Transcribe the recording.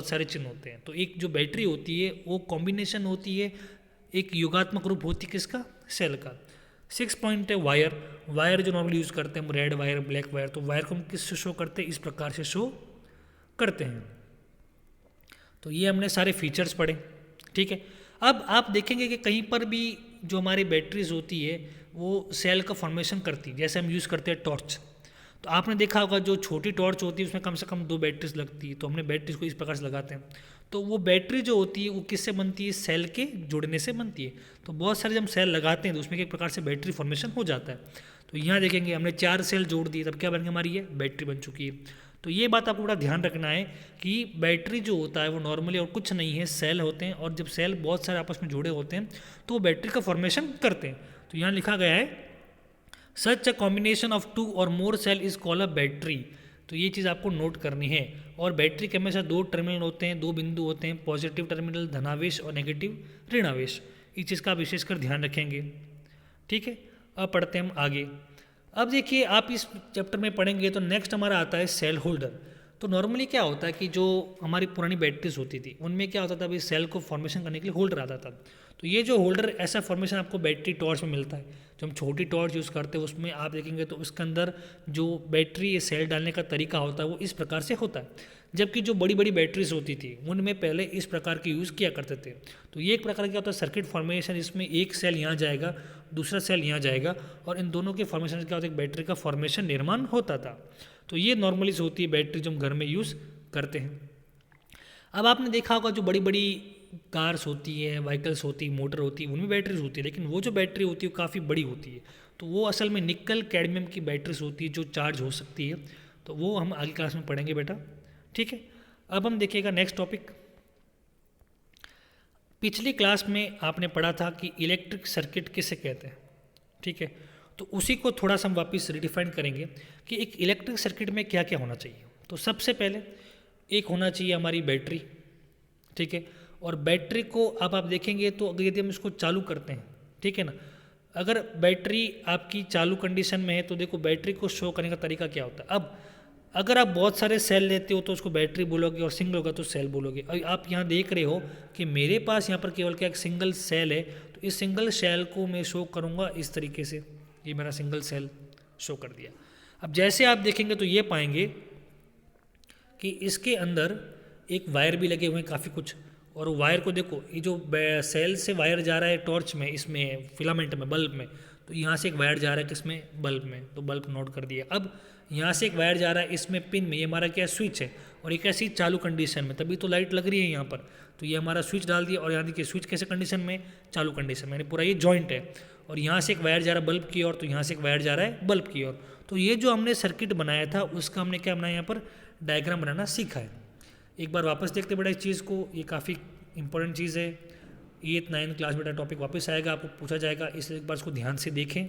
सारे चिन्ह होते हैं। तो एक जो बैटरी होती है वो कॉम्बिनेशन होती है, एक योगात्मक रूप होती है किसका, सेल का। 6 पॉइंट है वायर, वायर जो नॉर्मली यूज़ करते हैं हम, रेड वायर, ब्लैक वायर, तो वायर को हम किससे शो करते हैं, इस प्रकार से शो करते हैं। तो ये हमने सारे फीचर्स पढ़े, ठीक है। अब आप देखेंगे कि कहीं पर भी जो हमारी बैटरीज होती है वो सेल का फॉर्मेशन करती है, जैसे हम यूज़ करते हैं टॉर्च। तो आपने देखा होगा जो छोटी टॉर्च होती है उसमें कम से कम 2 बैटरीज लगती है, तो हमने बैटरीज को इस प्रकार से लगाते हैं। तो वो बैटरी जो होती है वो किससे बनती है, सेल के जुड़ने से बनती है। तो बहुत सारे जब हम सेल लगाते हैं तो उसमें एक प्रकार से बैटरी फॉर्मेशन हो जाता है। तो यहाँ देखेंगे हमने 4 सेल जोड़ दिए, तब क्या बन गई हमारी, ये बैटरी बन चुकी है। तो ये बात आपको बड़ा ध्यान रखना है कि बैटरी जो होता है वो नॉर्मली और कुछ नहीं है, सेल होते हैं, और जब सेल बहुत सारे आपस में जुड़े होते हैं तो वो बैटरी का फॉर्मेशन करते हैं। तो यहाँ लिखा गया है सच अ कॉम्बिनेशन ऑफ 2 और more cell is called a battery. तो ये चीज़ आपको नोट करनी है। और बैटरी के हमेशा 2 टर्मिनल होते हैं, 2 बिंदु होते हैं, पॉजिटिव टर्मिनल धनावेश और नेगेटिव ऋणावेश। इस चीज़ का विशेषकर ध्यान रखेंगे, ठीक है। अब पढ़ते हैं हम आगे। अब देखिए आप इस चैप्टर में पढ़ेंगे तो नेक्स्ट हमारा आता है सेल होल्डर। तो नॉर्मली क्या होता है कि जो हमारी पुरानी बैटरीज होती थी उनमें क्या होता था, अभी सेल को फॉर्मेशन करने के लिए होल्डर आता था। तो ये जो होल्डर, ऐसा फॉर्मेशन आपको बैटरी टॉर्च में मिलता है। जो हम छोटी टॉर्च यूज़ करते हैं उसमें आप देखेंगे तो उसके अंदर जो बैटरी सेल डालने का तरीका होता है वो इस प्रकार से होता है। जबकि जो बड़ी बड़ी बैटरीज होती थी उनमें पहले इस प्रकार के यूज़ किया करते थे। तो ये एक प्रकार क्या होता है, सर्किट फॉर्मेशन, इसमें एक सेल यहाँ जाएगा, दूसरा सेल यहाँ जाएगा, और इन दोनों के फॉर्मेशन से क्या होता है, बैटरी का फॉर्मेशन निर्माण होता था। तो ये नॉर्मली होती है बैटरी जो हम घर में यूज़ करते हैं। अब आपने देखा होगा जो बड़ी बड़ी कार्स होती है, व्हीकल्स होती है, मोटर होती है, उनमें बैटरीज होती है, लेकिन वो जो बैटरी होती है वो काफ़ी बड़ी होती है। तो वो असल में निकल कैडमियम की बैटरीज होती है जो चार्ज हो सकती है। तो वो हम आगे क्लास में पढ़ेंगे बेटा, ठीक है। अब हम देखिएगा नेक्स्ट टॉपिक। पिछली क्लास में आपने पढ़ा था कि इलेक्ट्रिक सर्किट किसे कहते हैं, ठीक है। तो उसी को थोड़ा सा हम वापस रिडिफाइन करेंगे कि एक इलेक्ट्रिक सर्किट में क्या क्या होना चाहिए। तो सबसे पहले एक होना चाहिए हमारी बैटरी, ठीक है। और बैटरी को अब आप देखेंगे तो अगर यदि हम इसको चालू करते हैं, ठीक है ना, अगर बैटरी आपकी चालू कंडीशन में है तो देखो बैटरी को शो करने का तरीका क्या होता है। अब अगर आप बहुत सारे सेल लेते हो तो उसको बैटरी बोलोगे, और सिंगल होगा तो सेल बोलोगे। और आप यहाँ देख रहे हो कि मेरे पास यहाँ पर केवल क्या एक सिंगल सेल है, तो इस सिंगल सेल को मैं शो करूँगा इस तरीके से। ये मेरा सिंगल सेल शो कर दिया। अब जैसे आप देखेंगे तो ये पाएंगे कि इसके अंदर एक वायर भी लगे हुए हैं काफ़ी कुछ, और वायर को देखो, ये जो सेल से वायर जा रहा है टॉर्च में, इसमें फिलामेंट में, बल्ब में, तो यहाँ से एक वायर जा रहा है किसमें, बल्ब में, तो बल्ब नोट कर दिया। अब यहाँ से एक वायर जा रहा है इसमें पिन में, ये हमारा क्या स्विच है, और एक ऐसी चालू कंडीशन में, तभी तो लाइट लग रही है यहाँ पर। तो ये हमारा स्विच डाल दिया, और यहाँ देखिए स्विच कैसे कंडीशन में, चालू कंडीशन में, यानी पूरा ये जॉइंट है। और यहाँ से एक वायर जा रहा है बल्ब की ओर, तो यहाँ से एक वायर जा रहा है बल्ब की ओर। तो ये जो हमने सर्किट बनाया था उसका हमने क्या बनाया, यहाँ पर डायग्राम बनाना सीखा है। एक बार वापस देखते बेटा इस चीज़ को, ये काफ़ी इंपॉर्टेंट चीज़ है। 8th 9th क्लास बेटा टॉपिक वापस आएगा, आपको पूछा जाएगा, इसलिए एक बार इसको ध्यान से देखें।